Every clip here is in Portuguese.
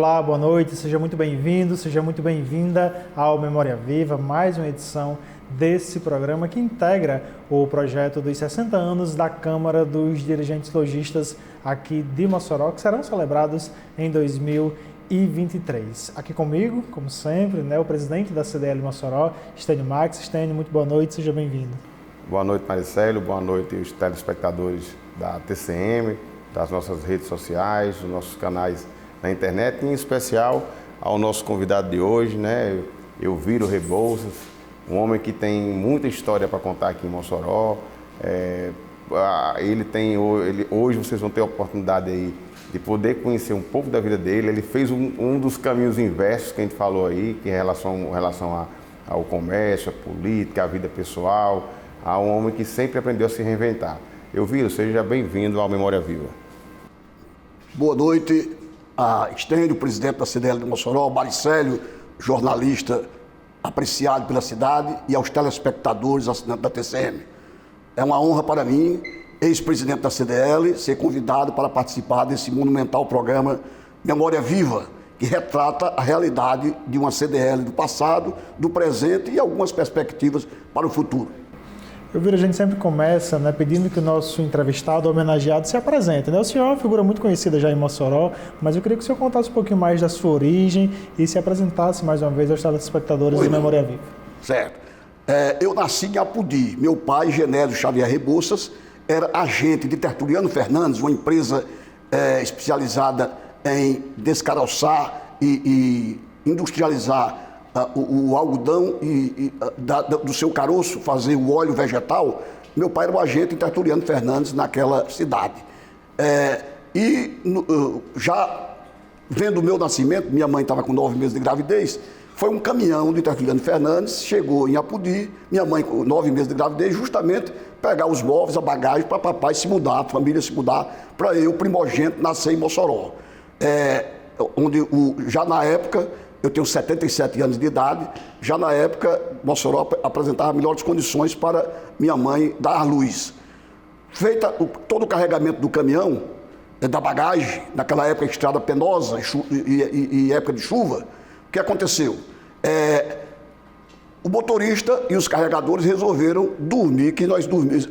Olá, boa noite, seja muito bem-vindo, seja muito bem-vinda ao Memória Viva, mais uma edição desse programa que integra o projeto dos 60 anos da Câmara dos Dirigentes Lojistas aqui de Mossoró, que serão celebrados em 2023. Aqui comigo, como sempre, o presidente da CDL Mossoró, Stênio Max. Stênio, muito boa noite, seja bem-vindo. Boa noite, Maricélio, boa noite os telespectadores da TCM, das nossas redes sociais, dos nossos canais na internet, e em especial ao nosso convidado de hoje, Elviro Rebouças, um homem que tem muita história para contar aqui em Mossoró. Hoje vocês vão ter a oportunidade aí de poder conhecer um pouco da vida dele. Ele fez um dos caminhos inversos que a gente falou aí, que é em relação ao comércio, à política, à vida pessoal, a um homem que sempre aprendeu a se reinventar. Elviro, seja bem-vindo ao Memória Viva. Boa noite a Stênio, presidente da CDL de Mossoró, Maricélio, jornalista apreciado pela cidade, e aos telespectadores assinantes da TCM. É uma honra para mim, ex-presidente da CDL, ser convidado para participar desse monumental programa Memória Viva, que retrata a realidade de uma CDL do passado, do presente e algumas perspectivas para o futuro. Elviro, a gente sempre começa pedindo que o nosso entrevistado, homenageado, se apresente. O senhor é uma figura muito conhecida já em Mossoró, mas eu queria que o senhor contasse um pouquinho mais da sua origem e se apresentasse mais uma vez aos telespectadores do Memória Viva. Certo. Eu nasci em Apodi. Meu pai, Genésio Xavier Rebouças, era agente de Tertuliano Fernandes, uma empresa especializada em descaroçar e industrializar o algodão do seu caroço, fazer o óleo vegetal. Meu pai era o agente Tertuliano Fernandes naquela cidade. Já vendo o meu nascimento, minha mãe estava com 9 meses de gravidez, foi um caminhão de Tertuliano Fernandes, chegou em Apodi, minha mãe com 9 meses de gravidez, justamente pegar os móveis, a bagagem para papai se mudar, a família se mudar, para eu, primogênito, nascer em Mossoró. Já na época, eu tenho 77 anos de idade, já na época Mossoró apresentava melhores condições para minha mãe dar luz. Feita todo o carregamento do caminhão, da bagagem, naquela época estrada penosa e época de chuva, o que aconteceu? O motorista e os carregadores resolveram dormir, que nós dormimos,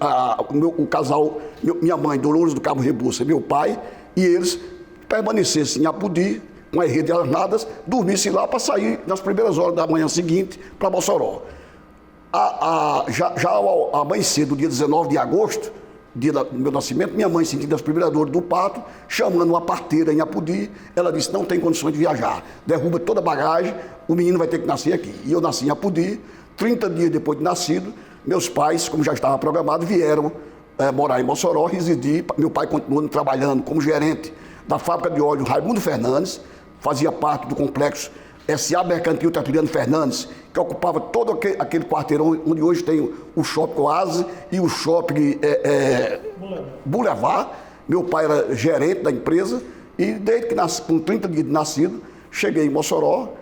o casal, minha mãe, Dolores do Cabo Rebouças, meu pai, e eles permanecessem em Apodi, com as redes armadas, dormissem lá para sair nas primeiras horas da manhã seguinte para Mossoró. Já ao amanhecer do dia 19 de agosto, dia do meu nascimento, minha mãe, sentindo as primeiras dores do parto, chamando uma parteira em Apodi, ela disse: não tem condições de viajar, derruba toda a bagagem, o menino vai ter que nascer aqui. E eu nasci em Apodi. 30 dias depois de nascido, meus pais, como já estava programado, vieram morar em Mossoró, residir. Meu pai continuou trabalhando como gerente da fábrica de óleo Raimundo Fernandes, fazia parte do complexo S.A. Mercantil Tertuliano Fernandes, que ocupava todo aquele quarteirão onde hoje tem o Shopping Oase e o Shopping Boulevard. Meu pai era gerente da empresa e desde que nasci, com 30 dias de nascido, cheguei em Mossoró.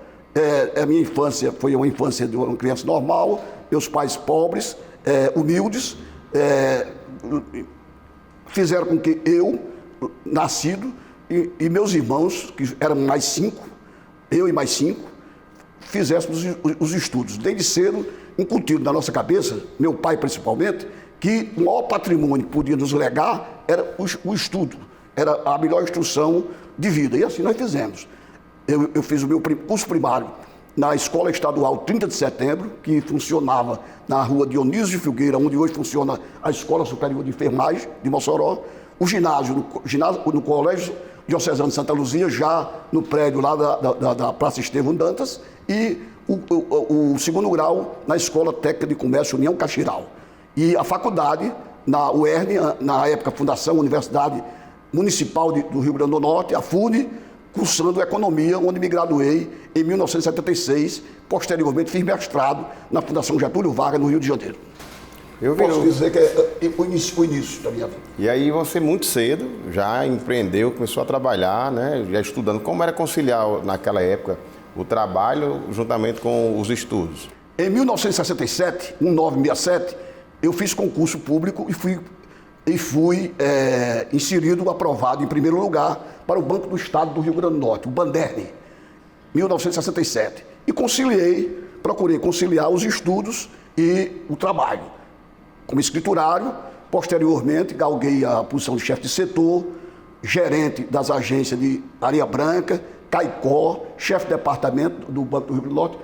A minha infância foi uma infância de uma criança normal, meus pais pobres, humildes, fizeram com que eu, nascido, e meus irmãos, que eram mais 5, eu e mais 5, fizéssemos os estudos. Desde cedo, incutido na nossa cabeça, meu pai principalmente, que o maior patrimônio que podia nos legar era o estudo, era a melhor instrução de vida. E assim nós fizemos. Eu fiz o meu curso primário na Escola Estadual 30 de Setembro, que funcionava na rua Dionísio de Filgueira, onde hoje funciona a Escola Superior de Enfermagem de Mossoró. O ginásio no Colégio Diocesano de Santa Luzia, já no prédio lá da Praça Estevão Dantas, e o segundo grau na Escola Técnica de Comércio União Caxiral. E a faculdade, na UERN, na época Fundação Universidade Municipal do Rio Grande do Norte, a FUNE, cursando Economia, onde me graduei em 1976, posteriormente fiz mestrado na Fundação Getúlio Vargas, no Rio de Janeiro. Posso dizer que o início da minha vida. E aí você muito cedo já empreendeu, começou a trabalhar, já estudando. Como era conciliar naquela época o trabalho juntamente com os estudos? Em 1967, 1967, eu fiz concurso público e fui e fui inserido, aprovado em primeiro lugar para o Banco do Estado do Rio Grande do Norte, o Banderni, 1967. E procurei conciliar os estudos e o trabalho. Como escriturário, posteriormente galguei a posição de chefe de setor, gerente das agências de Areia Branca, Caicó, chefe de departamento do Banco do Rio Grande do Norte,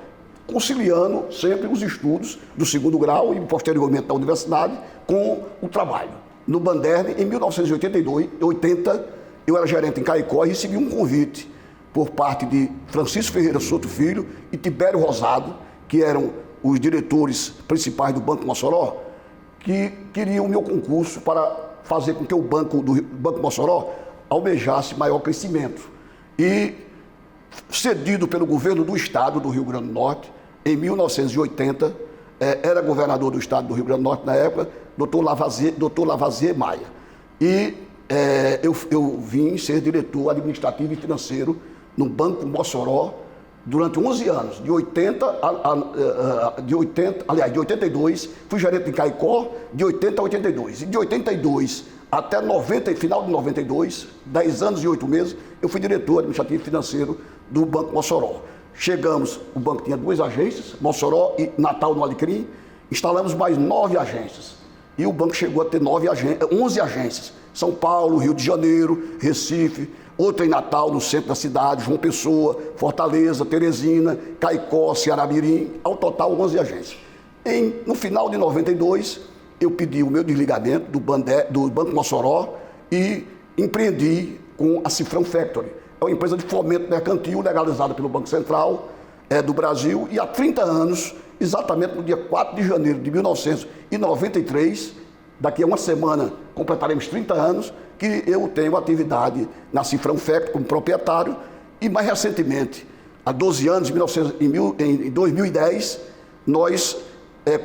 conciliando sempre os estudos do segundo grau e posteriormente da universidade com o trabalho. No Banderni, em 1980, eu era gerente em Caicó e recebi um convite por parte de Francisco Ferreira Souto Filho e Tibério Rosado, que eram os diretores principais do Banco Mossoró, que queriam o meu concurso para fazer com que o Banco Mossoró almejasse maior crescimento. E, cedido pelo governo do estado do Rio Grande do Norte, em 1980, era governador do estado do Rio Grande do Norte na época, Dr. Lavoisier Maia. E eu vim ser diretor administrativo e financeiro no Banco Mossoró durante 11 anos, de 82, fui gerente em Caicó, de 80 a 82. E de 82 até final de 92, 10 anos e 8 meses, eu fui diretor administrativo e financeiro do Banco Mossoró. O banco tinha 2 agências, Mossoró e Natal no Alecrim, instalamos mais 9 agências. E o banco chegou a ter 11 agências, São Paulo, Rio de Janeiro, Recife, outra em Natal, no centro da cidade, João Pessoa, Fortaleza, Teresina, Caicó, Ceará-Mirim, ao total 11 agências. No final de 92, eu pedi o meu desligamento do Banco Mossoró e empreendi com a Cifrão Factory. É uma empresa de fomento mercantil legalizada pelo Banco Central do Brasil e há 30 anos, exatamente no dia 4 de janeiro de 1993, daqui a uma semana completaremos 30 anos, que eu tenho atividade na Cifrão Factory como proprietário e mais recentemente, há 12 anos, em 2010, nós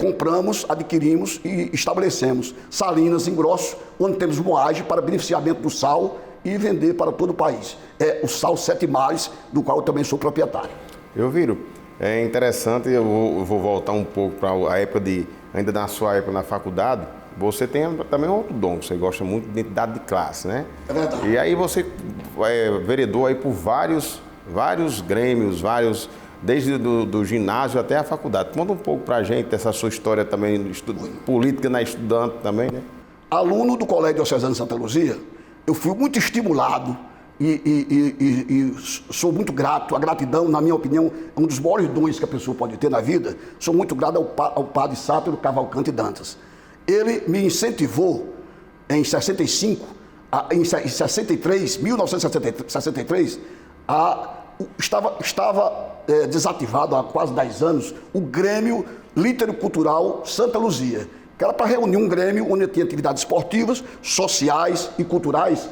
compramos, adquirimos e estabelecemos Salinas em Grosso, onde temos moagem para beneficiamento do sal e vender para todo o país. É o Sal 7 Mares, do qual eu também sou proprietário. Eu viro. É interessante, eu vou voltar um pouco para a época ainda na sua época na faculdade. Você tem também um outro dom, você gosta muito de identidade de classe, né? É verdade. E aí você vereador aí por vários grêmios, desde do ginásio até a faculdade. Conta um pouco pra gente essa sua história também, política na estudante também, né? Aluno do Colégio Diocesano de Santa Luzia, eu fui muito estimulado e sou muito grato. A gratidão, na minha opinião, é um dos maiores dons que a pessoa pode ter na vida. Sou muito grato ao padre Sátiro Cavalcante Dantas. Ele me incentivou em 1963, estava desativado há quase 10 anos o Grêmio Litero-Cultural Santa Luzia, que era para reunir um grêmio onde tinha atividades esportivas, sociais e culturais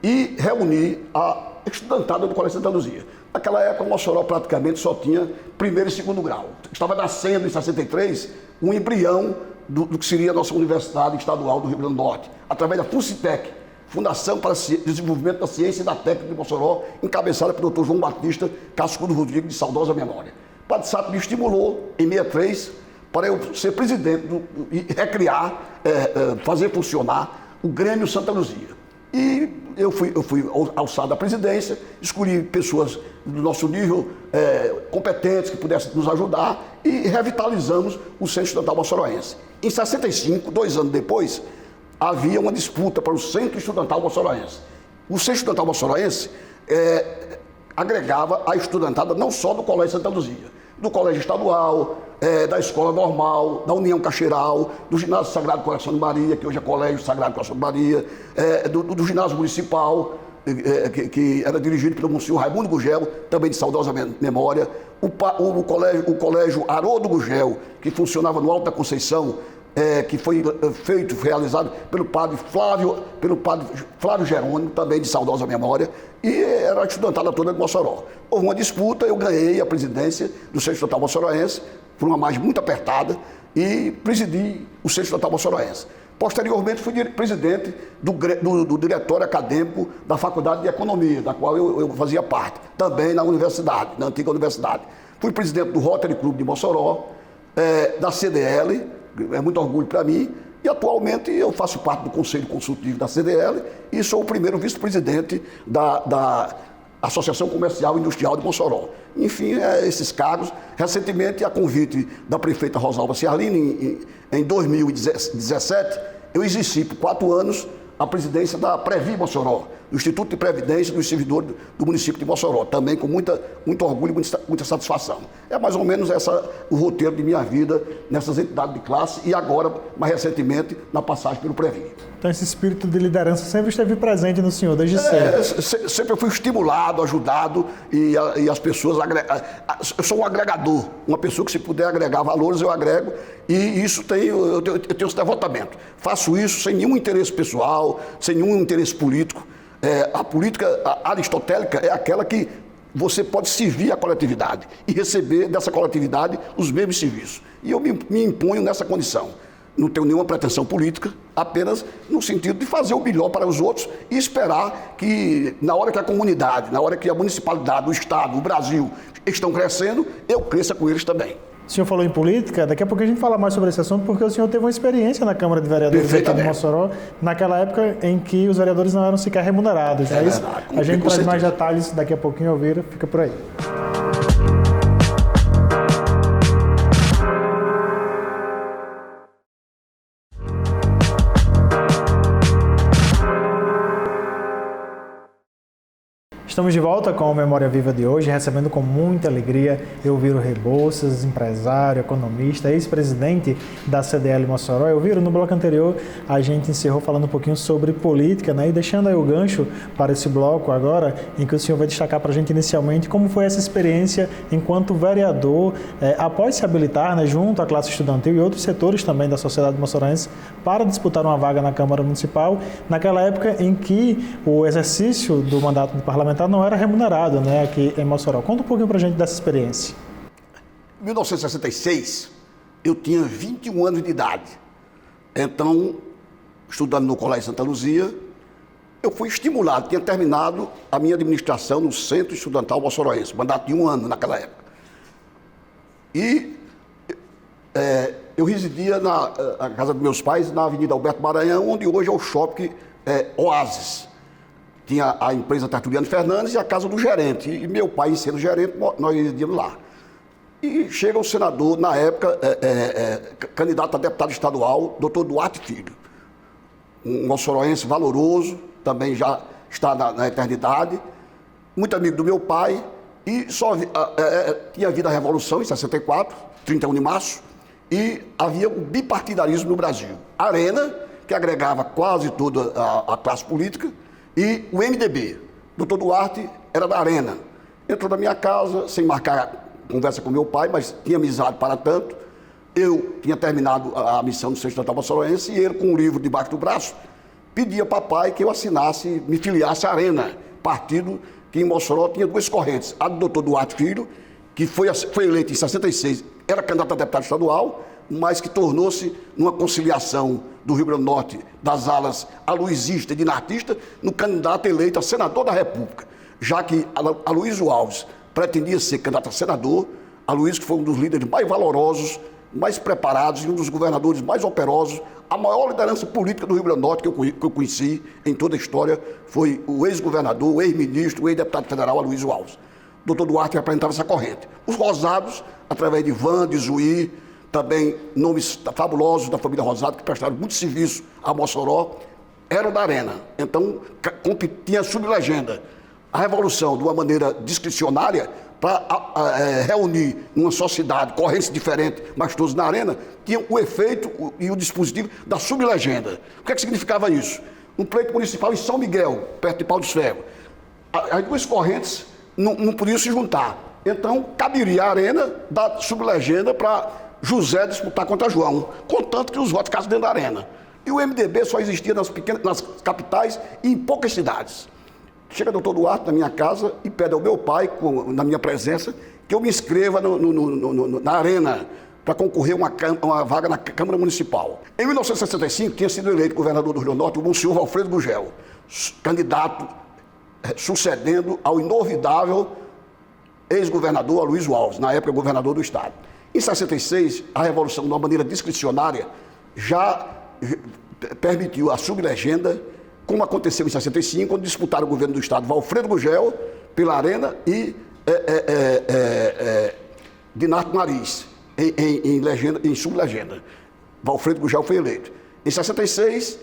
e reunir a estudantada do Colégio Santa Luzia. Naquela época, o Mossoró praticamente só tinha primeiro e segundo grau. Estava nascendo em 63 um embrião do que seria a nossa Universidade Estadual do Rio Grande do Norte, através da FUCITEC, Fundação para o Desenvolvimento da Ciência e da Técnica de Mossoró, encabeçada pelo Dr. João Batista Cascudo Rodrigues, de saudosa memória. O Padre Sato me estimulou, em 63, para eu ser presidente e recriar, fazer funcionar o Grêmio Santa Luzia. E eu fui alçado à presidência, escolhi pessoas do nosso nível competentes que pudessem nos ajudar e revitalizamos o Centro Estudantal Mossoroense. Em 65, 2 anos depois, havia uma disputa para o Centro Estudantal Mossoroense. O Centro Estudantal Mossoroense agregava a estudantada não só do Colégio Santa Luzia, do Colégio Estadual, da Escola Normal, da União Caxeiral, do Ginásio Sagrado Coração de Maria, que hoje é Colégio Sagrado Coração de Maria, do Ginásio Municipal, que era dirigido pelo Monsenhor Raimundo Gugel, também de saudosa memória, o Colégio Haroldo Gugel, que funcionava no Alto da Conceição, que foi realizado pelo padre Flávio Jerônimo, também de saudosa memória, e era a estudantada toda de Mossoró. Houve uma disputa, eu ganhei a presidência do Centro Estudantal Mossoroense, por uma margem muito apertada, e presidi o Centro Estudantal Mossoroense. Posteriormente, fui presidente do diretório acadêmico da Faculdade de Economia, da qual eu fazia parte, também na universidade, na antiga universidade. Fui presidente do Rotary Club de Mossoró, da CDL, é muito orgulho para mim, E atualmente eu faço parte do Conselho Consultivo da CDL e sou o primeiro vice-presidente da Associação Comercial e Industrial de Mossoró. Enfim, esses cargos. Recentemente, a convite da prefeita Rosalba Ciarline, em 2017, eu exerci por 4 anos a presidência da Previ Mossoró, do Instituto de Previdência dos Servidores do município de Mossoró, também com muito orgulho e muita satisfação. É mais ou menos o roteiro de minha vida nessas entidades de classe e agora, mais recentemente, na passagem pelo Previ. Então esse espírito de liderança sempre esteve presente no senhor, desde cedo. Sempre eu fui estimulado, ajudado e as pessoas... Eu sou um agregador, uma pessoa que se puder agregar valores, eu agrego e isso eu tenho esse devotamento. Faço isso sem nenhum interesse pessoal, sem nenhum interesse político. A política aristotélica é aquela que você pode servir a coletividade e receber dessa coletividade os mesmos serviços. E eu me imponho nessa condição. Não tenho nenhuma pretensão política, apenas no sentido de fazer o melhor para os outros e esperar que, na hora que a comunidade, na hora que a municipalidade, o Estado, o Brasil estão crescendo, eu cresça com eles também. O senhor falou em política, daqui a pouco a gente fala mais sobre esse assunto, porque o senhor teve uma experiência na Câmara de Vereadores aqui de Mossoró, naquela época em que os vereadores não eram sequer remunerados. É isso? A gente traz mais detalhes daqui a pouquinho, Elvira, fica por aí. Estamos de volta com a Memória Viva de hoje, recebendo com muita alegria Elviro Rebouças, empresário, economista, ex-presidente da CDL Mossoró. Elviro, no bloco anterior a gente encerrou falando um pouquinho sobre política, né? E deixando aí o gancho para esse bloco agora, em que o senhor vai destacar para a gente inicialmente como foi essa experiência enquanto vereador, após se habilitar, né, junto à classe estudantil e outros setores também da sociedade moçoroense, para disputar uma vaga na Câmara Municipal, naquela época em que o exercício do mandato de parlamentar não era remunerado, né, aqui em Mossoró. Conta um pouquinho pra gente dessa experiência. Em 1966, eu tinha 21 anos de idade. Então, estudando no Colégio Santa Luzia, eu fui estimulado, tinha terminado a minha administração no Centro Estudantal Mossoroense, mandato de 1 ano naquela época. E eu residia na casa dos meus pais, na Avenida Alberto Maranhão, onde hoje é o shopping Oasis. Tinha a empresa Tertuliano Fernandes e a casa do gerente. E meu pai, sendo gerente, nós residíamos lá. E chega o senador, na época, candidato a deputado estadual, doutor Duarte Filho. Um moçoroense valoroso, também já está na eternidade. Muito amigo do meu pai. E tinha havido a Revolução em 64, 31 de março. E havia o bipartidarismo no Brasil. A Arena, que agregava quase toda a classe política, e o MDB. Doutor Duarte era da Arena. Entrou na minha casa, sem marcar conversa com meu pai, mas tinha amizade para tanto. Eu tinha terminado a missão do Centro Estadual Moçoroense e ele, com um livro debaixo do braço, pedia ao papai que eu assinasse, me filiasse à Arena, partido que em Mossoró tinha 2 correntes. A do doutor Duarte Filho, que foi eleito em 66, era candidato a deputado estadual, mas que tornou-se numa conciliação do Rio Grande do Norte, das alas aloizista e dinartista, no candidato eleito a senador da República, já que Aloysio Alves pretendia ser candidato a senador. Aloysio, que foi um dos líderes mais valorosos, mais preparados e um dos governadores mais operosos, a maior liderança política do Rio Grande do Norte que eu conheci em toda a história foi o ex-governador, o ex-ministro, o ex-deputado federal Aloysio Alves. O doutor Duarte representava essa corrente. Os rosados, através de Ivan, de Zuí, também nomes fabulosos da família Rosado, que prestaram muito serviço a Mossoró, eram da Arena. Então, tinha sublegenda. A Revolução, de uma maneira discricionária, para reunir numa sociedade, correntes diferentes, mas todos na Arena, tinha o efeito e o dispositivo da sublegenda. O que é que significava isso? Um pleito municipal em São Miguel, perto de Pau dos Ferros. As 2 correntes não podiam se juntar. Então, caberia a Arena dar sublegenda para José disputar contra João, contanto que os votos ficassem dentro da Arena. E o MDB só existia nas capitais e em poucas cidades. Chega o doutor Duarte na minha casa e pede ao meu pai, na minha presença, que eu me inscreva na Arena para concorrer uma vaga na Câmara Municipal. Em 1965, tinha sido eleito governador do Rio Grande do Norte o senhor Alfredo Gugel, candidato sucedendo ao inovidável ex-governador Aloysio Alves, na época governador do Estado. Em 66, a Revolução, de uma maneira discricionária, já permitiu a sublegenda, como aconteceu em 65, quando disputaram o governo do Estado Valfredo Gugel pela Arena e Dinarto Mariz em sublegenda. Valfredo Gugel foi eleito. Em 66,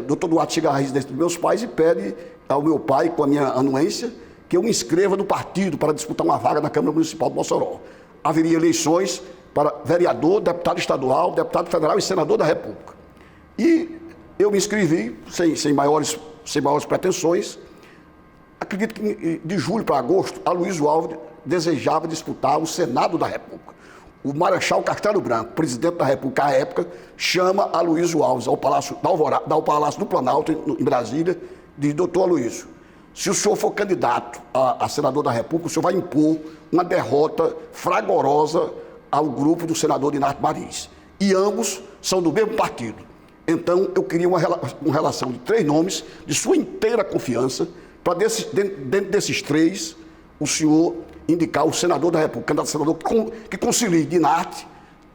Dr. Duarte chega à residência dos meus pais e pede ao meu pai, com a minha anuência, que eu me inscreva no partido para disputar uma vaga na Câmara Municipal de Mossoró. Haveria eleições para vereador, deputado estadual, deputado federal e senador da República. E eu me inscrevi, sem maiores pretensões. Acredito que de julho para agosto, Aloysio Alves desejava disputar o Senado da República. O Marechal Castelo Branco, presidente da República à época, chama Aloysio Alves ao Palácio do Planalto, em Brasília, diz: doutor Aloysio, se o senhor for candidato a senador da República, o senhor vai impor uma derrota fragorosa ao grupo do senador Dinarto Mariz. E ambos são do mesmo partido. Então, eu queria uma relação de 3 nomes, de sua inteira confiança, para dentro desses 3, o senhor indicar o senador da República, candidato a senador que concilie Dinarto,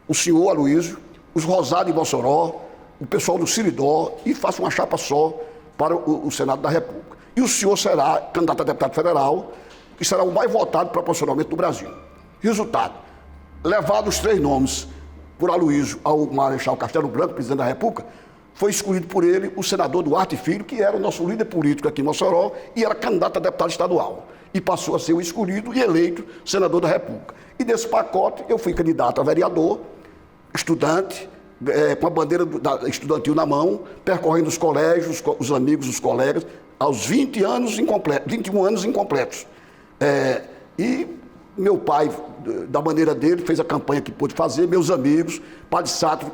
o senhor Aloysio, os Rosados de Mossoró, o pessoal do Siridó, e faça uma chapa só para o Senado da República. E o senhor será candidato a deputado federal, que será o mais votado proporcionalmente do Brasil. Resultado: levados os 3 nomes por Aloysio ao Marechal Castelo Branco, presidente da República, foi escolhido por ele o senador Duarte Filho, que era o nosso líder político aqui em Mossoró e era candidato a deputado estadual. E passou a ser o escolhido e eleito senador da República. E desse pacote eu fui candidato a vereador, estudante, com a bandeira estudantil na mão, percorrendo os colégios, os amigos, os colegas, aos 21 anos incompletos. E meu pai, da maneira dele, fez a campanha que pôde fazer, meus amigos, Padre Sato,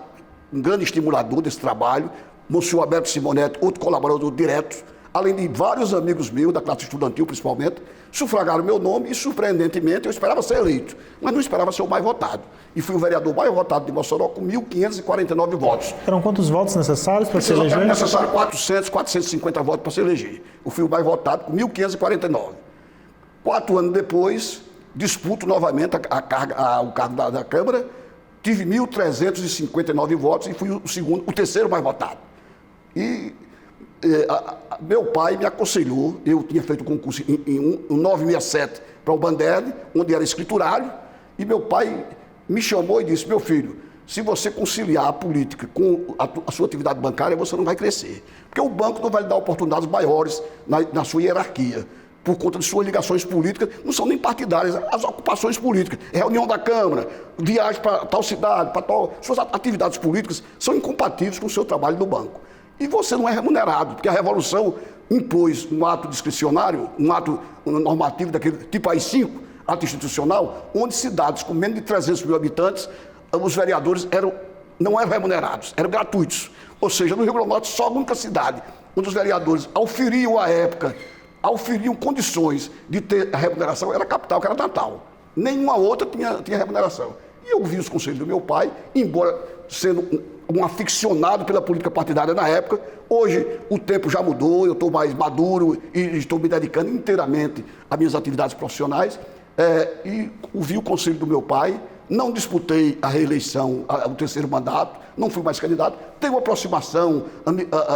um grande estimulador desse trabalho, Monsenhor Alberto Simonetti, outro colaborador direto, além de vários amigos meus, da classe estudantil principalmente, sufragaram meu nome e, surpreendentemente, eu esperava ser eleito, mas não esperava ser o mais votado. E fui o vereador mais votado de Mossoró com 1.549 votos. Eram quantos votos necessários para se eleger? Era necessário 450 votos para se eleger. Eu fui o mais votado com 1.549. 4 anos depois, disputo novamente o cargo da Câmara, tive 1.359 votos e fui o terceiro mais votado. E meu pai me aconselhou, eu tinha feito concurso em 967 para o Bandelli, onde era escriturário, e meu pai me chamou e disse: meu filho, se você conciliar a política com a sua atividade bancária, você não vai crescer. Porque o banco não vai lhe dar oportunidades maiores na sua hierarquia, por conta de suas ligações políticas, não são nem partidárias, as ocupações políticas, reunião da Câmara, viagem para tal cidade, suas atividades políticas são incompatíveis com o seu trabalho no banco. E você não é remunerado, porque a Revolução impôs um ato discricionário, um ato normativo daquele tipo AI-5, ato institucional, onde cidades com menos de 300 mil habitantes, os vereadores não eram remunerados, eram gratuitos. Ou seja, no Rio Grande do Norte, só a única cidade onde os vereadores auferiam à época, auferiam condições de ter a remuneração, era a capital, que era Natal. Nenhuma outra tinha remuneração. E eu ouvi os conselhos do meu pai, embora sendo um aficionado pela política partidária na época, hoje o tempo já mudou, eu estou mais maduro e estou me dedicando inteiramente às minhas atividades profissionais, e ouvi o conselho do meu pai, não disputei a reeleição, o terceiro mandato, não fui mais candidato, tenho aproximação,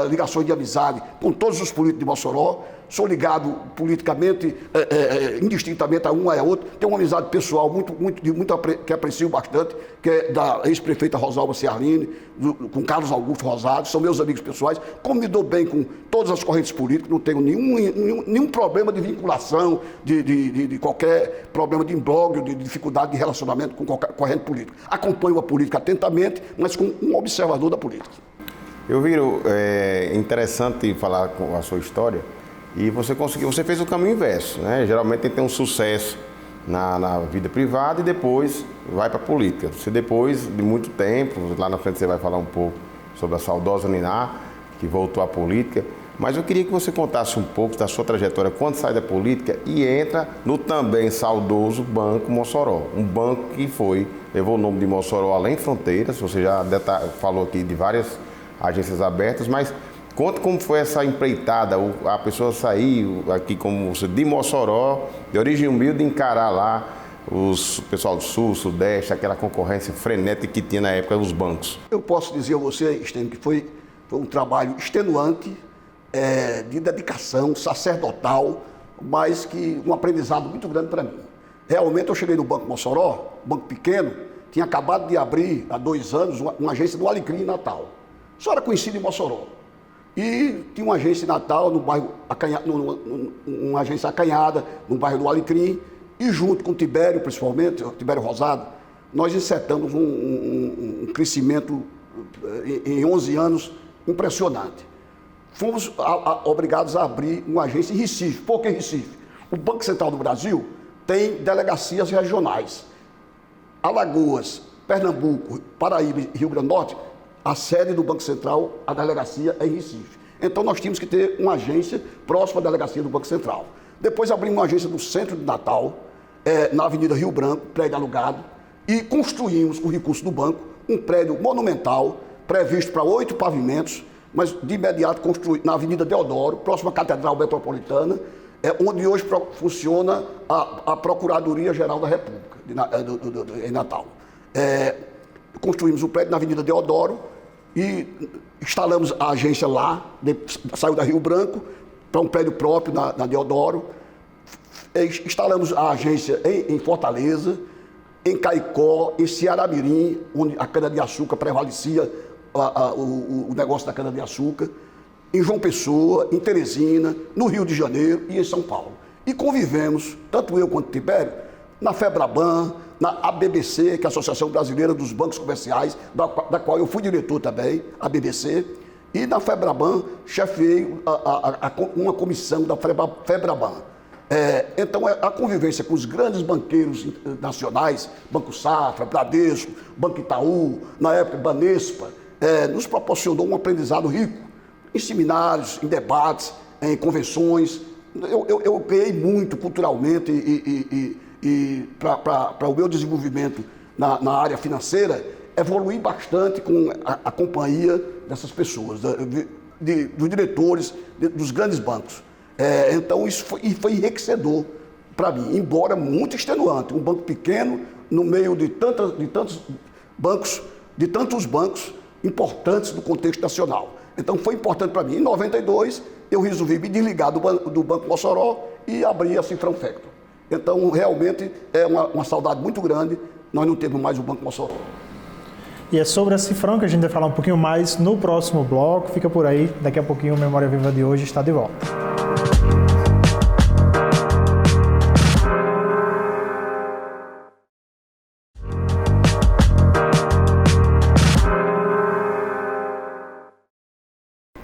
ligações de amizade com todos os políticos de Mossoró, sou ligado politicamente, indistintamente a um a outro, tenho uma amizade pessoal que aprecio bastante, que é da ex-prefeita Rosalba Ciarline, com Carlos Augusto Rosado, são meus amigos pessoais, como me dou bem com todas as correntes políticas, não tenho nenhum problema de vinculação, de qualquer problema de imbróglio, de dificuldade de relacionamento com qualquer corrente política. Acompanho a política atentamente, mas como um observador da política. Eu vi interessante falar com a sua história, e você fez o caminho inverso, né? Geralmente tem um sucesso na vida privada e depois vai para a política. Você depois de muito tempo, lá na frente você vai falar um pouco sobre a saudosa Niná, que voltou à política, mas eu queria que você contasse um pouco da sua trajetória quando sai da política e entra no também saudoso Banco Mossoró, um banco que levou o nome de Mossoró além fronteiras, você já falou aqui de várias agências abertas, mas conta como foi essa empreitada, a pessoa saiu aqui como você, de Mossoró, de origem humilde, encarar lá o pessoal do Sul, Sudeste, aquela concorrência frenética que tinha na época dos bancos? Eu posso dizer a você, Estênio, que foi um trabalho extenuante, de dedicação sacerdotal, mas que um aprendizado muito grande para mim. Realmente eu cheguei no Banco Mossoró, banco pequeno, tinha acabado de abrir há 2 anos uma agência do Alecrim em Natal. Só era conhecido em Mossoró. E tinha uma agência em Natal, no bairro uma agência acanhada, no bairro do Alecrim, e junto com o Tibério, principalmente, o Tibério Rosado, nós insetamos um crescimento em 11 anos impressionante. Fomos obrigados a abrir uma agência em Recife. Por que Recife? O Banco Central do Brasil tem delegacias regionais. Alagoas, Pernambuco, Paraíba e Rio Grande do Norte, a sede do Banco Central, a delegacia é em Recife. Então nós tínhamos que ter uma agência próxima à delegacia do Banco Central. Depois abrimos uma agência no centro de Natal, na Avenida Rio Branco, prédio alugado, e construímos, com recurso do banco, um prédio monumental, previsto para 8 pavimentos, mas de imediato construído na Avenida Deodoro, próximo à Catedral Metropolitana, onde hoje funciona a Procuradoria-Geral da República, em Natal. Construímos o prédio na Avenida Deodoro e instalamos a agência lá, saiu da Rio Branco para um prédio próprio na Deodoro. Instalamos a agência em Fortaleza, em Caicó, em Ceará-Mirim, onde a cana-de-açúcar prevalecia o negócio da cana-de-açúcar, em João Pessoa, em Teresina, no Rio de Janeiro e em São Paulo. E convivemos, tanto eu quanto o Tibério, na FEBRABAN, na ABBC, que é a Associação Brasileira dos Bancos Comerciais, da qual eu fui diretor também, a ABBC, e na FEBRABAN chefiei uma comissão da FEBRABAN. Então, a convivência com os grandes banqueiros nacionais, Banco Safra, Bradesco, Banco Itaú, na época Banespa, nos proporcionou um aprendizado rico, em seminários, em debates, em convenções. Eu ganhei muito culturalmente e para o meu desenvolvimento na área financeira, evoluí bastante com a companhia dessas pessoas, dos diretores dos grandes bancos. Então isso foi enriquecedor para mim, embora muito extenuante. Um banco pequeno no meio de tantos bancos importantes do contexto nacional. Então foi importante para mim. Em 92, eu resolvi me desligar do Banco Mossoró e abrir a Cifrão Factor. Então, realmente, é uma saudade muito grande. Nós não temos mais o Banco Mossoró. E é sobre a Cifrão que a gente vai falar um pouquinho mais no próximo bloco. Fica por aí. Daqui a pouquinho o Memória Viva de hoje está de volta.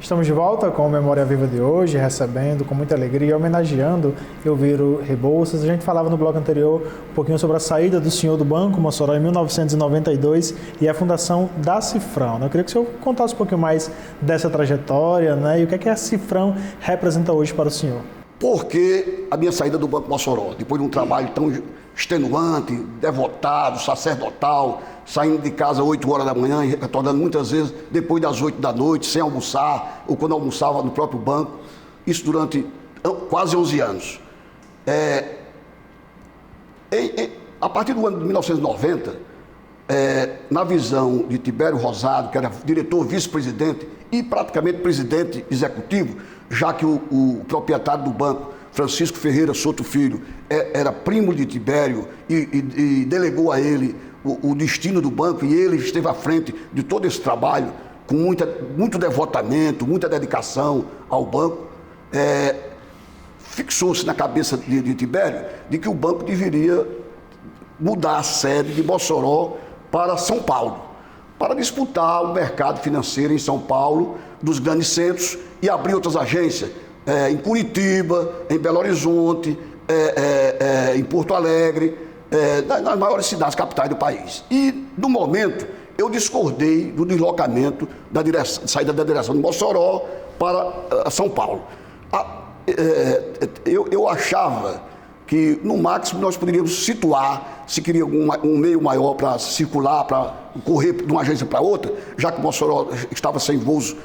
Estamos de volta com o Memória Viva de hoje, recebendo com muita alegria, homenageando Elviro Rebouças. A gente falava no bloco anterior um pouquinho sobre a saída do senhor do Banco Mossoró em 1992 e a fundação da Cifrão. Eu queria que o senhor contasse um pouquinho mais dessa trajetória, né? E o que é que a Cifrão representa hoje para o senhor? Porque a minha saída do Banco Mossoró, depois de um trabalho tão extenuante, devotado, sacerdotal, saindo de casa às 8 horas da manhã e retornando muitas vezes depois das 8 da noite, sem almoçar, ou quando almoçava no próprio banco, isso durante quase 11 anos. A partir do ano de 1990, na visão de Tibério Rosado, que era diretor, vice-presidente e praticamente presidente executivo, já que o proprietário do banco, Francisco Ferreira Souto Filho, era primo de Tibério e delegou a ele o destino do banco, e ele esteve à frente de todo esse trabalho com muito devotamento, muita dedicação ao banco. Fixou-se na cabeça de Tibério de que o banco deveria mudar a sede de Mossoró para São Paulo, para disputar o mercado financeiro em São Paulo, dos grandes centros, e abrir outras agências em Curitiba, em Belo Horizonte, em Porto Alegre, nas maiores cidades capitais do país. E, no momento, eu discordei do deslocamento saída da direção de Mossoró para São Paulo. Eu achava que, no máximo, nós poderíamos situar, se queria um meio maior para circular, para correr de uma agência para outra, já que Mossoró estava sem voos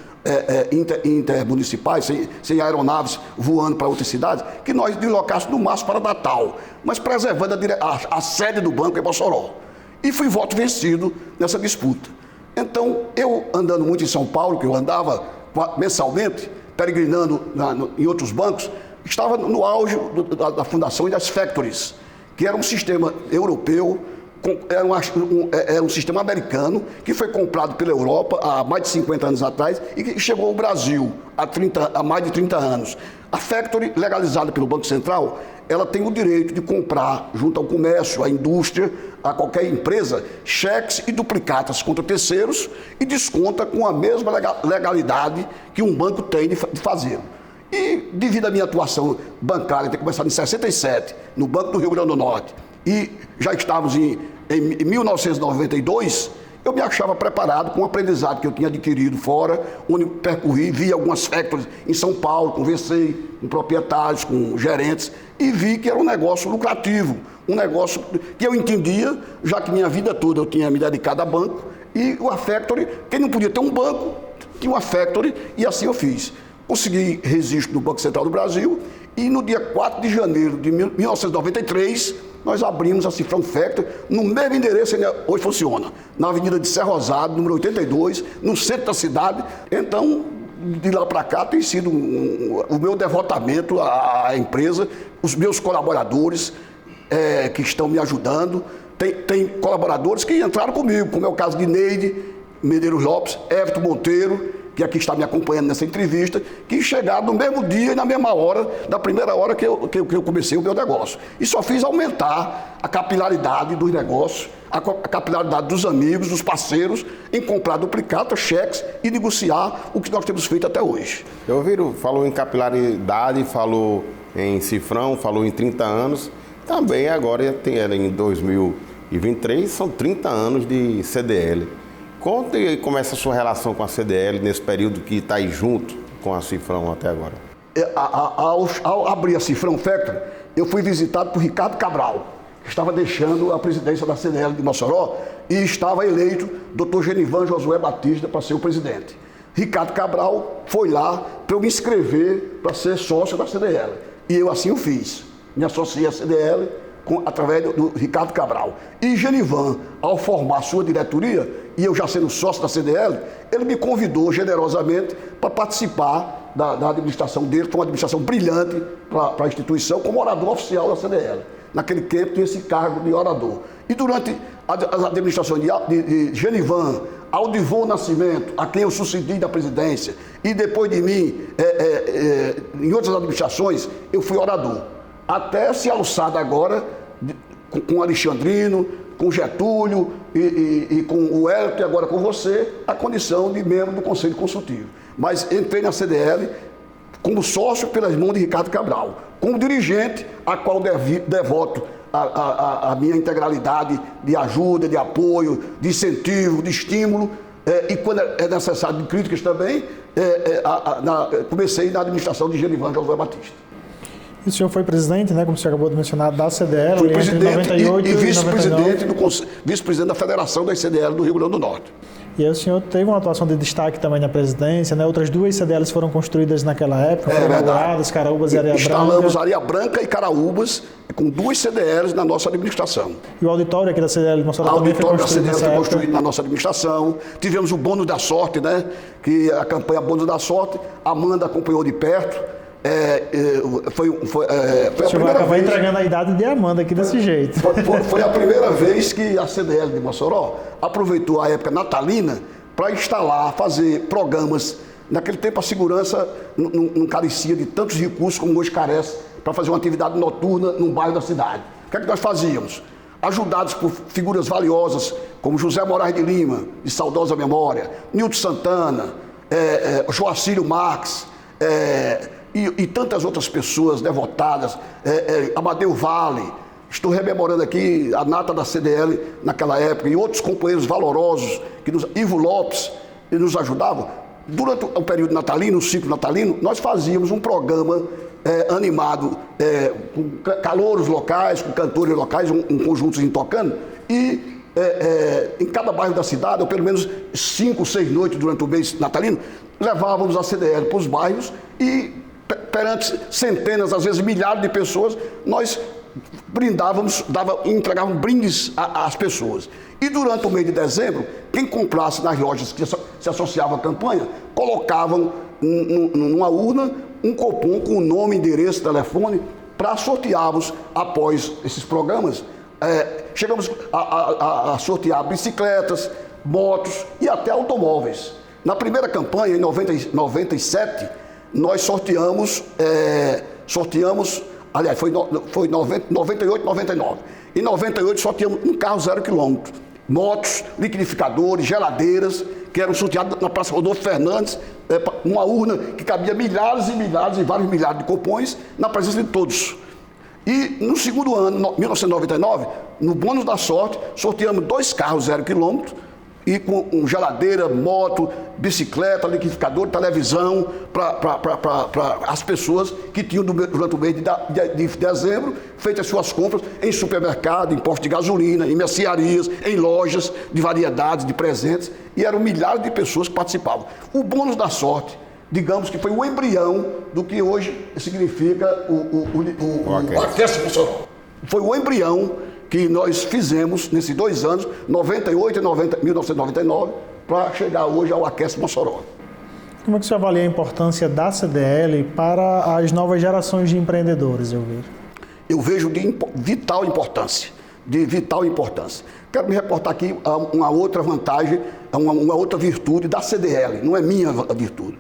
intermunicipais, sem aeronaves voando para outras cidades, que nós deslocássemos no máximo para Natal, mas preservando a sede do banco em Mossoró. E fui voto vencido nessa disputa. Então, eu andando muito em São Paulo, que eu andava mensalmente, peregrinando em outros bancos, estava no auge da fundação das factories, que era um sistema europeu, era um sistema americano que foi comprado pela Europa há mais de 50 anos atrás e que chegou ao Brasil há mais de 30 anos. A factory, legalizada pelo Banco Central, ela tem o direito de comprar, junto ao comércio, à indústria, a qualquer empresa, cheques e duplicatas contra terceiros e desconta com a mesma legalidade que um banco tem de fazer. E devido à minha atuação bancária, ter começado em 67, no Banco do Rio Grande do Norte, e já estávamos em 1992, eu me achava preparado com o aprendizado que eu tinha adquirido fora, onde percorri, vi algumas factories em São Paulo, conversei com proprietários, com gerentes, e vi que era um negócio lucrativo, um negócio que eu entendia, já que minha vida toda eu tinha me dedicado a banco, e a factory, quem não podia ter um banco, tinha uma factory, e assim eu fiz. Consegui registro no Banco Central do Brasil, e no dia 4 de janeiro de 1993, nós abrimos a Cifrão Factory no mesmo endereço que hoje funciona, na Avenida de Serra Rosado, número 82, no centro da cidade. Então, de lá para cá tem sido o meu devotamento à empresa, os meus colaboradores que estão me ajudando. Tem colaboradores que entraram comigo, como é o caso de Neide Medeiros Lopes, Everton Monteiro, que aqui está me acompanhando nessa entrevista, que chegaram no mesmo dia e na mesma hora, da primeira hora que eu comecei o meu negócio. E só fiz aumentar a capilaridade dos negócios, a capilaridade dos amigos, dos parceiros, em comprar duplicatas, cheques e negociar o que nós temos feito até hoje. Eu ouvi, falou em capilaridade, falou em cifrão, falou em 30 anos. Também agora, em 2023, são 30 anos de CDL. Conte como é essa sua relação com a CDL nesse período que está aí junto com a Cifrão até agora. Ao abrir a Cifrão Factory, eu fui visitado por Ricardo Cabral, que estava deixando a presidência da CDL de Mossoró e estava eleito Dr. Genivan Josué Batista para ser o presidente. Ricardo Cabral foi lá para eu me inscrever para ser sócio da CDL. E eu assim o fiz. Me associei à CDL através do Ricardo Cabral. E Genivan, ao formar sua diretoria, e eu já sendo sócio da CDL, ele me convidou generosamente para participar da administração dele, que é uma administração brilhante para a instituição, como orador oficial da CDL. Naquele tempo tinha esse cargo de orador. E durante as administrações de Genivan, Aldivon Nascimento, a quem eu sucedi da presidência, e depois de mim, em outras administrações, eu fui orador. Até se alçado agora, com Alexandrino, com Getúlio e com o Hélio, e agora com você, a condição de membro do Conselho Consultivo. Mas entrei na CDL como sócio pelas mãos de Ricardo Cabral, como dirigente, a qual devoto a minha integralidade de ajuda, de apoio, de incentivo, de estímulo, e quando é necessário de críticas também, comecei na administração de Genivan Josué Batista. E o senhor foi presidente, né, como o senhor acabou de mencionar, da CDL, fui presidente entre 98 e vice-presidente vice-presidente da Federação das CDL do Rio Grande do Norte. E aí o senhor teve uma atuação de destaque também na presidência, né? Outras duas CDLs foram construídas naquela época, foram inauguradas, Caraúbas e Areia Branca. Instalamos Areia Branca e Caraúbas, com duas CDLs na nossa administração. E o auditório aqui da CDL de Mossoró também foi construído nessa época. Construído na nossa administração. Tivemos o Bônus da Sorte, né? Que a campanha Bônus da Sorte, a Amanda acompanhou de perto. Foi a primeira vai vez... entregando a idade de Amanda aqui desse jeito. Foi a primeira vez que a CDL de Mossoró aproveitou a época natalina para instalar, fazer programas. Naquele tempo a segurança não carecia de tantos recursos como hoje carece para fazer uma atividade noturna num bairro da cidade. O que é que nós fazíamos? Ajudados por figuras valiosas como José Moraes de Lima, de saudosa memória, Nilton Santana, Joacílio Marques, e tantas outras pessoas devotadas, Amadeu Vale, estou rememorando aqui a nata da CDL naquela época, e outros companheiros valorosos, Ivo Lopes, que nos ajudavam. Durante o período natalino, o ciclo natalino, nós fazíamos um programa animado, com calouros locais, com cantores locais, um conjuntozinho tocando, e em cada bairro da cidade, ou pelo menos 5, 6 noites durante o mês natalino, levávamos a CDL para os bairros e perante centenas, às vezes milhares de pessoas, nós brindávamos, entregávamos brindes às pessoas. E durante o mês de dezembro, quem comprasse nas lojas que se associavam à campanha, colocavam numa urna um cupom com o nome, endereço, telefone, para sortearmos após esses programas. Chegamos a sortear bicicletas, motos e até automóveis. Na primeira campanha, em 97, nós sorteamos, aliás, foi 98, 99. Em 98 sorteamos um carro 0 km, motos, liquidificadores, geladeiras, que eram sorteados na Praça Rodolfo Fernandes, uma urna que cabia milhares e milhares e vários milhares de cupons na presença de todos. E no segundo ano, 1999, no bônus da sorte, sorteamos 2 carros 0 km, e com geladeira, moto, bicicleta, liquidificador, televisão, para as pessoas que tinham, durante o mês de dezembro, feito as suas compras em supermercado, em postos de gasolina, em mercearias, em lojas de variedades, de presentes, e eram milhares de pessoas que participavam. O bônus da sorte, digamos que foi o embrião do que hoje significa o Aquece Mossoró. Foi o embrião que nós fizemos nesses 2 anos, 98 e 1999, para chegar hoje ao Aquece Mossoró. Como é que você avalia a importância da CDL para as novas gerações de empreendedores, Elviro? Eu vejo de vital importância. Quero me reportar aqui a uma outra vantagem, a uma outra virtude da CDL, não é minha virtude.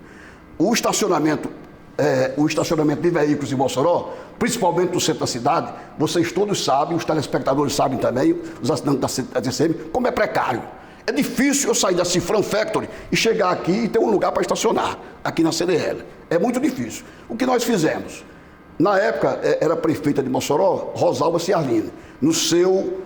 O estacionamento de veículos em Mossoró, principalmente no centro da cidade, vocês todos sabem, os telespectadores sabem também, os assinantes da TCM, como é precário. É difícil eu sair da Cifran Factory e chegar aqui e ter um lugar para estacionar, aqui na CDL. É muito difícil. O que nós fizemos? Na época, era prefeita de Mossoró, Rosalba Ciarline, no seu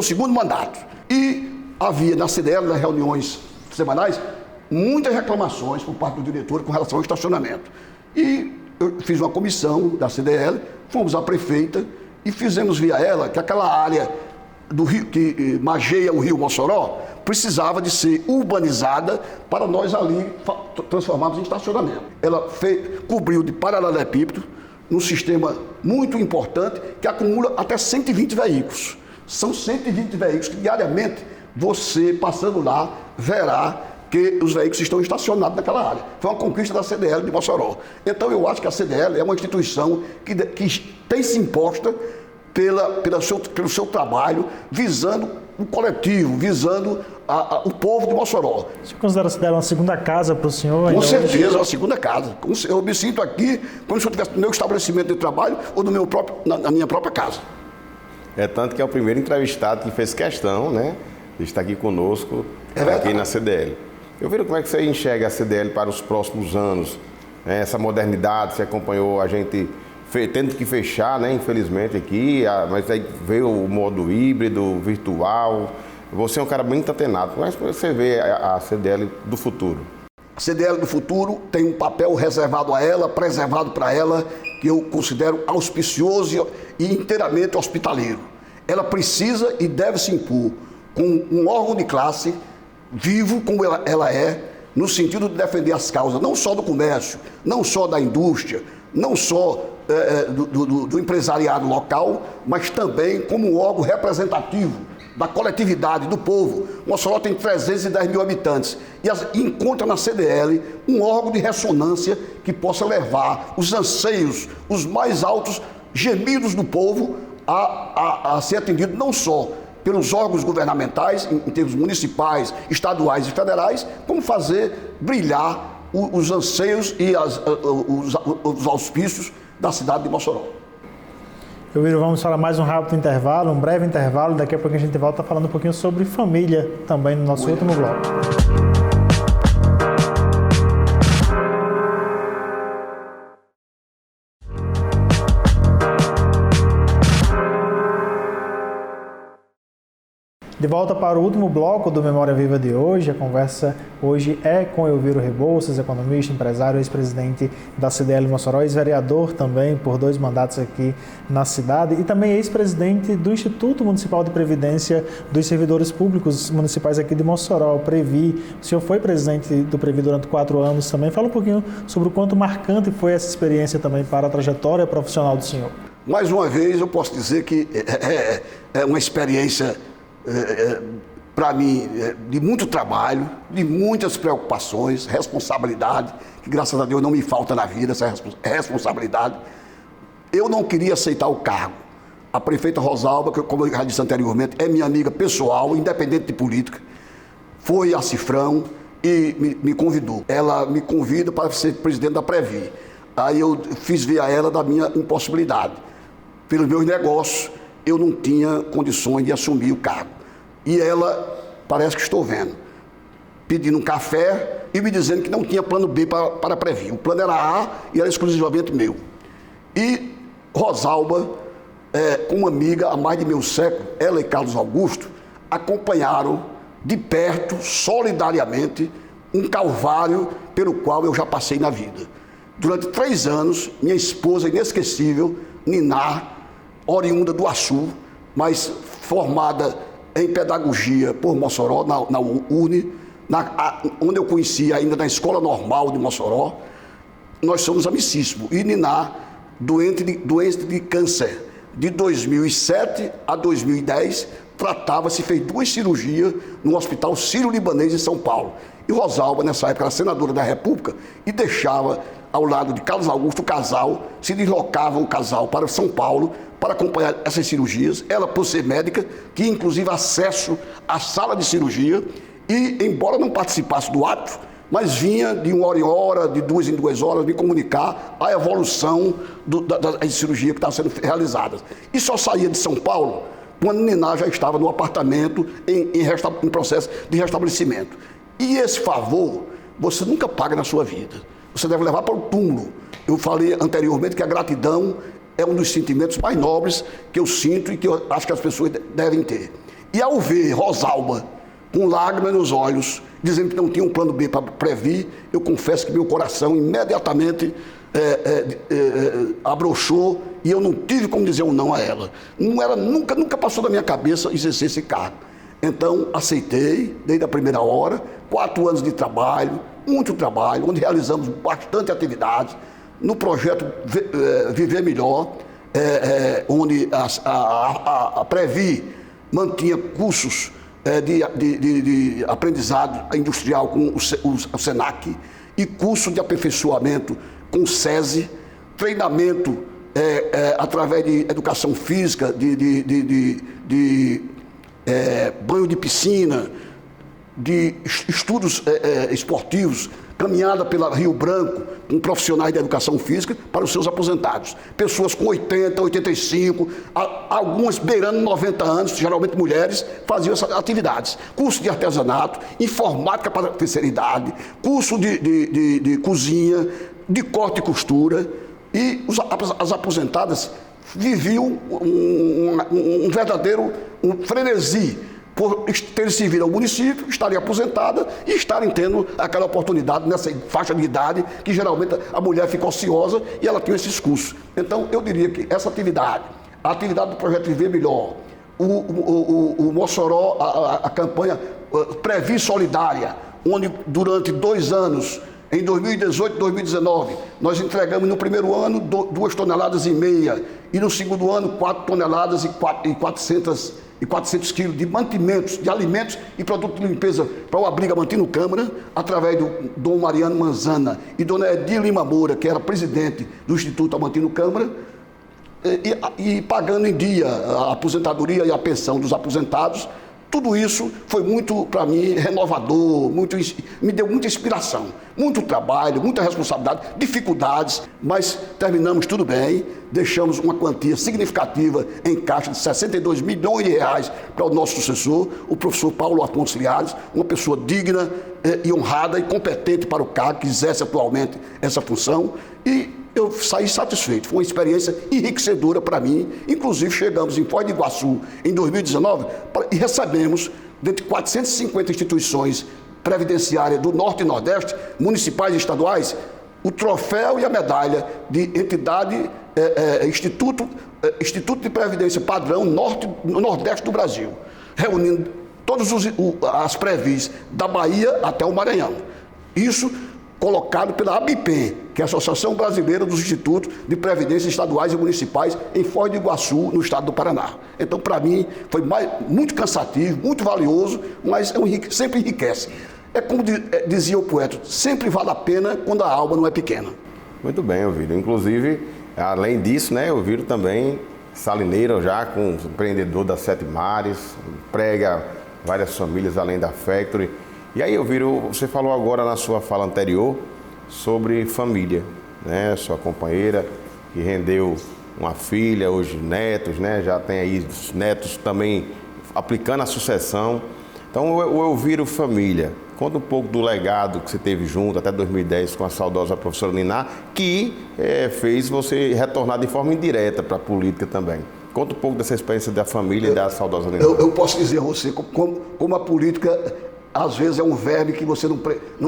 segundo mandato. E havia na CDL, nas reuniões semanais, muitas reclamações por parte do diretor com relação ao estacionamento. E eu fiz uma comissão da CDL, fomos à prefeita e fizemos via ela que aquela área do rio, que mageia o rio Mossoró, precisava de ser urbanizada para nós ali transformarmos em estacionamento. Ela cobriu de paralelepípedo num sistema muito importante que acumula até 120 veículos. São 120 veículos que diariamente você, passando lá, verá que os veículos estão estacionados naquela área. Foi uma conquista da CDL de Mossoró. Então eu acho que a CDL é uma instituição que tem se imposta pelo seu trabalho, visando o coletivo, visando o povo de Mossoró. Você considera a CDL uma segunda casa para o senhor? Com certeza, uma segunda casa. Eu me sinto aqui como se eu estivesse no meu estabelecimento de trabalho ou na minha própria casa. É tanto que é o primeiro entrevistado que fez questão, né, de estar aqui conosco, aqui na CDL. Eu vejo como é que você enxerga a CDL para os próximos anos, né? Essa modernidade, você acompanhou a gente tendo que fechar, né, infelizmente aqui, mas aí veio o modo híbrido, virtual. Você é um cara muito antenado. Como é que você vê a CDL do futuro? A CDL do futuro tem um papel reservado a ela, preservado para ela, que eu considero auspicioso e inteiramente hospitaleiro. Ela precisa e deve se impor com um órgão de classe vivo como ela é, no sentido de defender as causas, não só do comércio, não só da indústria, não só do empresariado local, mas também como um órgão representativo da coletividade, do povo. Mossoró tem 310 mil habitantes e encontra na CDL um órgão de ressonância que possa levar os anseios, os mais altos gemidos do povo a ser atendido não só pelos órgãos governamentais, em termos municipais, estaduais e federais, como fazer brilhar os anseios e os auspícios da cidade de Mossoró. Elviro, vamos falar mais um rápido intervalo, um breve intervalo, daqui a pouco a gente volta falando um pouquinho sobre família também no nosso último bloco. De volta para o último bloco do Memória Viva de hoje. A conversa hoje é com Elviro Rebouças, economista, empresário, ex-presidente da CDL Mossoró, ex-vereador também por 2 mandatos aqui na cidade e também ex-presidente do Instituto Municipal de Previdência dos Servidores Públicos Municipais aqui de Mossoró, o Previ. O senhor foi presidente do Previ durante 4 anos também. Fala um pouquinho sobre o quanto marcante foi essa experiência também para a trajetória profissional do senhor. Mais uma vez, eu posso dizer que é uma experiência, para mim, de muito trabalho, de muitas preocupações, responsabilidade, que graças a Deus não me falta na vida, essa responsabilidade. Eu não queria aceitar o cargo. A prefeita Rosalba, que, como eu já disse anteriormente, é minha amiga pessoal, independente de política, foi a Cifrão e me convidou. Ela me convida para ser presidente da Previ. Aí eu fiz ver a ela da minha impossibilidade. Pelos meus negócios, eu não tinha condições de assumir o cargo. E ela, parece que estou vendo, pedindo um café e me dizendo que não tinha plano B para a Previ. O plano era A e era exclusivamente meu. E Rosalba, como amiga há mais de meio século, ela e Carlos Augusto, acompanharam de perto, solidariamente, um calvário pelo qual eu já passei na vida. Durante 3 anos, minha esposa inesquecível, Niná, oriunda do Açu, mas formada em pedagogia por Mossoró, na UNE, onde eu conheci ainda na Escola Normal de Mossoró, nós somos amicíssimos. E Niná, doente de câncer, de 2007 a 2010, tratava-se, fez 2 cirurgias no Hospital Sírio-Libanês em São Paulo. E Rosalba, nessa época, era senadora da República e deixava ao lado de Carlos Augusto o casal, se deslocava o casal para São Paulo para acompanhar essas cirurgias. Ela, por ser médica, tinha inclusive acesso à sala de cirurgia e, embora não participasse do ato, mas vinha de 1 hora em hora, de 2 em 2 horas, me comunicar a evolução das cirurgias que estavam sendo realizadas. E só saía de São Paulo quando Niná já estava no apartamento em processo de restabelecimento. E esse favor você nunca paga na sua vida. Você deve levar para o túmulo. Eu falei anteriormente que a gratidão é um dos sentimentos mais nobres que eu sinto e que eu acho que as pessoas devem ter. E ao ver Rosalba com lágrimas nos olhos, dizendo que não tinha um plano B para Previ, eu confesso que meu coração imediatamente abrochou e eu não tive como dizer um não a ela. Nunca passou da minha cabeça exercer esse cargo. Então, aceitei, desde a primeira hora, 4 anos de trabalho, muito trabalho, onde realizamos bastante atividade, no projeto Viver Melhor, onde a Previ mantinha cursos de aprendizado industrial com o SENAC e curso de aperfeiçoamento com o SESI, treinamento através de educação física, de banho de piscina, de estudos esportivos, caminhada pela Rio Branco, com profissionais de educação física para os seus aposentados. Pessoas com 80, 85, algumas beirando 90 anos, geralmente mulheres, faziam essas atividades. Curso de artesanato, informática para a terceira idade, curso de cozinha, de corte e costura. E as aposentadas viviam um verdadeiro frenesi por terem servido ao município, estarem aposentadas e estarem tendo aquela oportunidade nessa faixa de idade que geralmente a mulher fica ociosa e ela tem esses cursos. Então, eu diria que essa atividade, a atividade do Projeto Viver Melhor, o Mossoró, a campanha Previ Solidária, onde durante 2 anos, em 2018 e 2019, nós entregamos no primeiro ano 2,5 toneladas e no segundo ano 4 toneladas e 400 quilos de mantimentos, de alimentos e produtos de limpeza para o Abrigo Amantino Câmara, através do Dom Mariano Manzana e Dona Edir Lima Moura, que era presidente do Instituto Amantino Câmara, e pagando em dia a aposentadoria e a pensão dos aposentados. Tudo isso foi muito, para mim, renovador, me deu muita inspiração, muito trabalho, muita responsabilidade, dificuldades, mas terminamos tudo bem, deixamos uma quantia significativa em caixa de 62 milhões de reais para o nosso sucessor, o professor Paulo Afonso Liares, uma pessoa digna e honrada e competente para o cargo, que exerce atualmente essa função, e eu saí satisfeito. Foi uma experiência enriquecedora para mim. Inclusive, chegamos em Foz do Iguaçu em 2019 e recebemos, dentre 450 instituições previdenciárias do Norte e Nordeste, municipais e estaduais, o troféu e a medalha de entidade, Instituto de Previdência Padrão Nordeste do Brasil, reunindo todas as previs da Bahia até o Maranhão. Isso colocado pela ABIPEM, que é a Associação Brasileira dos Institutos de Previdência Estaduais e Municipais, em Foz do Iguaçu, no estado do Paraná. Então, para mim, foi muito cansativo, muito valioso, mas sempre enriquece. É como dizia o poeta, sempre vale a pena quando a alma não é pequena. Muito bem, Elvírio. Inclusive, além disso, né, Elvírio também salineiro já, com empreendedor das Sete Mares, emprega várias famílias além da Factory. E aí, Elvírio, você falou agora na sua fala anterior sobre família, né? Sua companheira que rendeu uma filha, hoje netos, né? Já tem aí os netos também aplicando a sucessão. Então, o Elvírio Família, conta um pouco do legado que você teve junto até 2010 com a saudosa professora Niná, que fez você retornar de forma indireta para a política também. Conta um pouco dessa experiência da família e da saudosa Niná. Eu posso dizer a você, como a política, às vezes, é um verme que você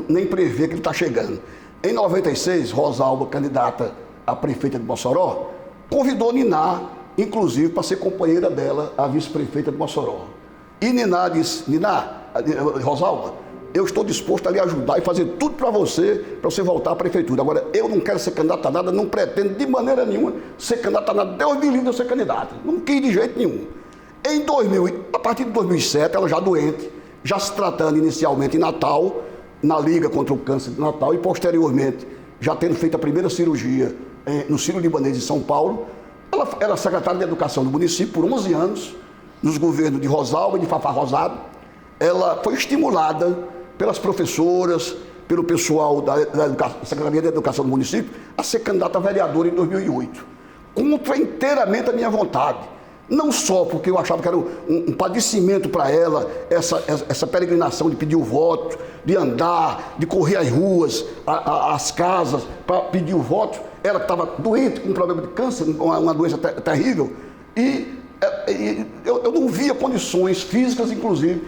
nem prevê que ele está chegando. Em 96, Rosalba, candidata a prefeita de Mossoró, convidou Niná, inclusive, para ser companheira dela, a vice-prefeita de Mossoró. E Niná disse, Rosalba, eu estou disposto a lhe ajudar e fazer tudo para você voltar à prefeitura. Agora, eu não quero ser candidato a nada, não pretendo de maneira nenhuma ser candidato a nada. Deus me livre de eu ser candidata. Não quis de jeito nenhum. A partir de 2007, ela já doente, já se tratando inicialmente em Natal, na Liga contra o Câncer de Natal, e posteriormente, já tendo feito a primeira cirurgia no Sírio-Libanês de São Paulo. Ela era secretária de Educação do município por 11 anos, nos governos de Rosalba e de Fafá Rosado. Ela foi estimulada pelas professoras, pelo pessoal da Secretaria de Educação do município, a ser candidata a vereadora em 2008. Contra inteiramente a minha vontade. Não só porque eu achava que era um padecimento para ela, essa peregrinação de pedir o voto, de andar, de correr as ruas, as casas, para pedir o voto. Ela estava doente, com um problema de câncer, uma doença terrível, e eu não via condições físicas, inclusive,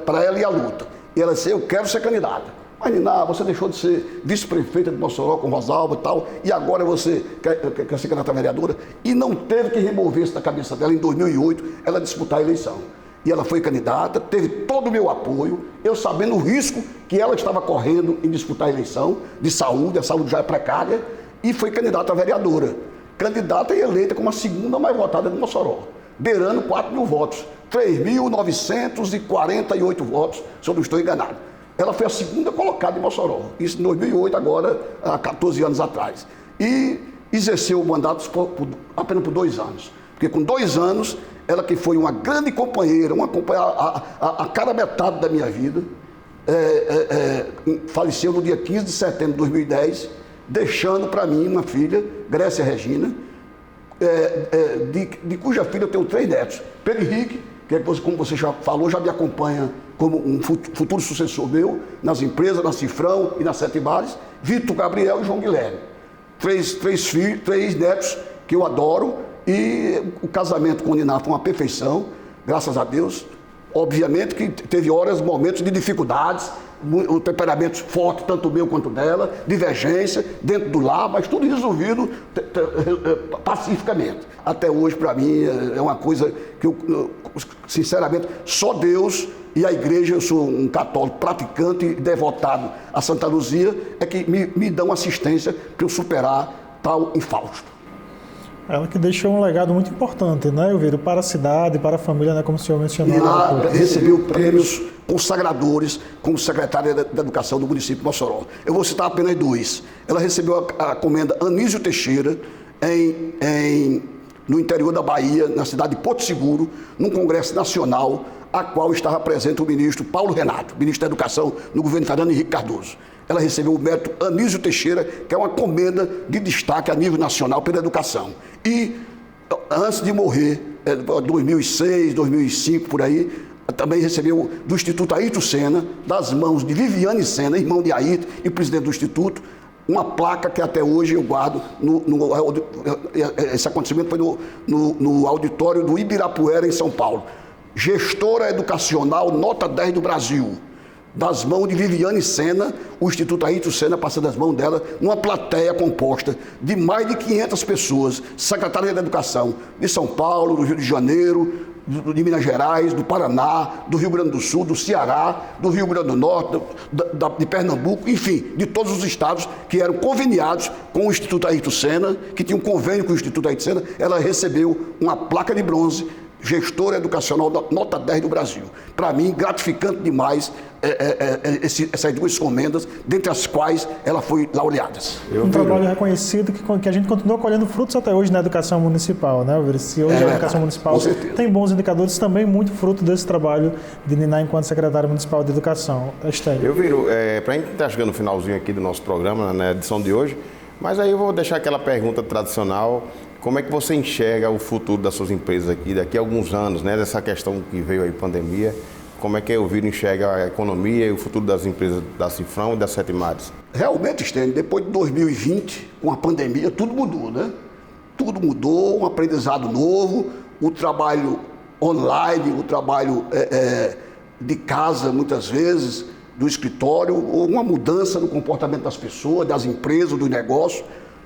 para ela ir à luta. E ela disse, eu quero ser candidata. Mas, Niná, você deixou de ser vice-prefeita de Mossoró com Rosalba e tal, e agora você quer ser candidata a vereadora? E não teve que remover isso da cabeça dela. Em 2008, ela disputar a eleição. E ela foi candidata, teve todo o meu apoio, eu sabendo o risco que ela estava correndo em disputar a eleição, de saúde, a saúde já é precária, e foi candidata a vereadora. Candidata e eleita como a segunda mais votada de Mossoró, beirando 4 mil votos, 3.948 votos, se eu não estou enganado. Ela foi a segunda colocada em Mossoró, isso em 2008, agora, há 14 anos atrás. E exerceu o mandato apenas por 2 anos. Porque com 2 anos, ela que foi uma grande companheira, a cara metade da minha vida, faleceu no dia 15 de setembro de 2010, deixando para mim uma filha, Grécia Regina, de cuja filha eu tenho 3 netos. Pedro Henrique, que como você já falou, já me acompanha como um futuro sucessor meu, nas empresas, na Cifrão e na Sete Mares. Vitor Gabriel e João Guilherme. 3 netos que eu adoro, e o casamento com o Niná foi uma perfeição, graças a Deus. Obviamente que teve horas, momentos de dificuldades, o temperamento forte, tanto meu quanto dela, divergência dentro do lar, mas tudo resolvido pacificamente. Até hoje, para mim, é uma coisa que eu, sinceramente, só Deus e a igreja, eu sou um católico praticante e devotado a Santa Luzia, é que me dão assistência para eu superar tal infausto. Ela que deixou um legado muito importante, né, Elvírio, para a cidade, para a família, né, como o senhor mencionou. E lá recebeu prêmios consagradores como secretária da Educação do município de Mossoró. Eu vou citar apenas 2. Ela recebeu a comenda Anísio Teixeira no interior da Bahia, na cidade de Porto Seguro, num congresso nacional, a qual estava presente o ministro Paulo Renato, ministro da Educação no governo Fernando Henrique Cardoso. Ela recebeu o mérito Anísio Teixeira, que é uma comenda de destaque a nível nacional pela educação. E antes de morrer, 2006, 2005, por aí, também recebeu do Instituto Ayrton Senna, das mãos de Viviane Senna, irmão de Ayrton e presidente do Instituto, uma placa que até hoje eu guardo. Esse acontecimento foi no auditório do Ibirapuera, em São Paulo. Gestora educacional nota 10 do Brasil. Das mãos de Viviane Sena, o Instituto Ayrton Senna passando das mãos dela, numa plateia composta de mais de 500 pessoas, secretária da Educação de São Paulo, do Rio de Janeiro, de Minas Gerais, do Paraná, do Rio Grande do Sul, do Ceará, do Rio Grande do Norte, de Pernambuco, enfim, de todos os estados que eram conveniados com o Instituto Ayrton Senna, que tinha um convênio com o Instituto Ayrton Senna. Ela recebeu uma placa de bronze, gestora educacional nota 10 do Brasil. Para mim, gratificante demais essas duas comendas, dentre as quais ela foi laureada. Um trabalho reconhecido que a gente continua colhendo frutos até hoje na educação municipal, né, Elvira? Se hoje a educação municipal tem bons indicadores, também muito fruto desse trabalho de Niná enquanto secretária municipal de educação. Eu viro, para a gente estar chegando no finalzinho aqui do nosso programa, na edição de hoje, mas aí eu vou deixar aquela pergunta tradicional. Como é que você enxerga o futuro das suas empresas aqui, daqui a alguns anos, né, dessa questão que veio aí, pandemia? Como é que a Elvira enxerga a economia e o futuro das empresas da Cifrão e das Sete Mares? Realmente, Stênio, depois de 2020, com a pandemia, tudo mudou, né? Tudo mudou, um aprendizado novo, o trabalho online, o trabalho de casa, muitas vezes, do escritório, uma mudança no comportamento das pessoas, das empresas, do negócio.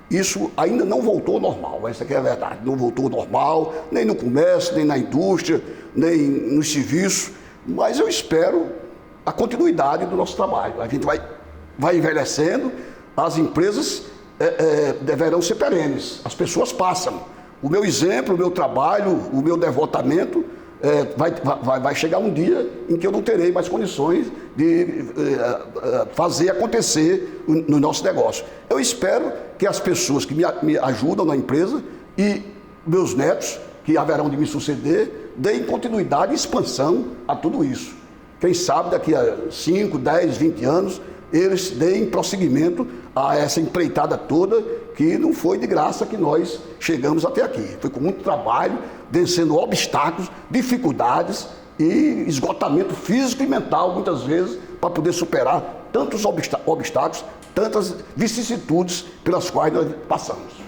Isso ainda não voltou ao normal, essa aqui é a verdade. Não voltou ao normal, nem no comércio, nem na indústria, nem no serviço. Mas eu espero a continuidade do nosso trabalho. A gente vai envelhecendo, as empresas deverão ser perenes, as pessoas passam. O meu exemplo, o meu trabalho, o meu devotamento, vai chegar um dia em que eu não terei mais condições de fazer acontecer no nosso negócio. Eu espero que as pessoas que me ajudam na empresa e meus netos, que haverão de me suceder, deem continuidade e expansão a tudo isso. Quem sabe daqui a 5, 10, 20 anos, eles deem prosseguimento a essa empreitada toda, que não foi de graça que nós chegamos até aqui. Foi com muito trabalho, vencendo obstáculos, dificuldades e esgotamento físico e mental, muitas vezes, para poder superar tantos obstáculos, tantas vicissitudes pelas quais nós passamos.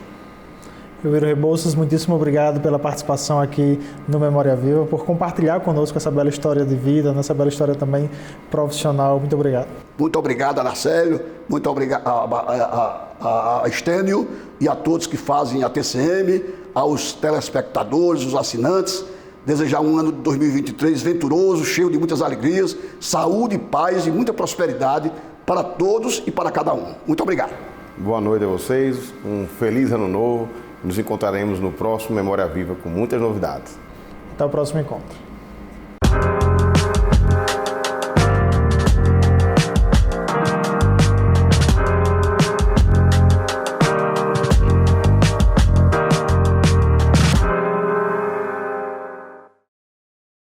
Elvira Rebouças, muitíssimo obrigado pela participação aqui no Memória Viva, por compartilhar conosco essa bela história de vida, essa bela história também profissional. Muito obrigado. Muito obrigado, Anacélio. Muito obrigado a Stênio e a todos que fazem a TCM, aos telespectadores, os assinantes. Desejar um ano de 2023 venturoso, cheio de muitas alegrias, saúde, paz e muita prosperidade para todos e para cada um. Muito obrigado. Boa noite a vocês, um feliz ano novo. Nos encontraremos no próximo Memória Viva com muitas novidades. Até o próximo encontro.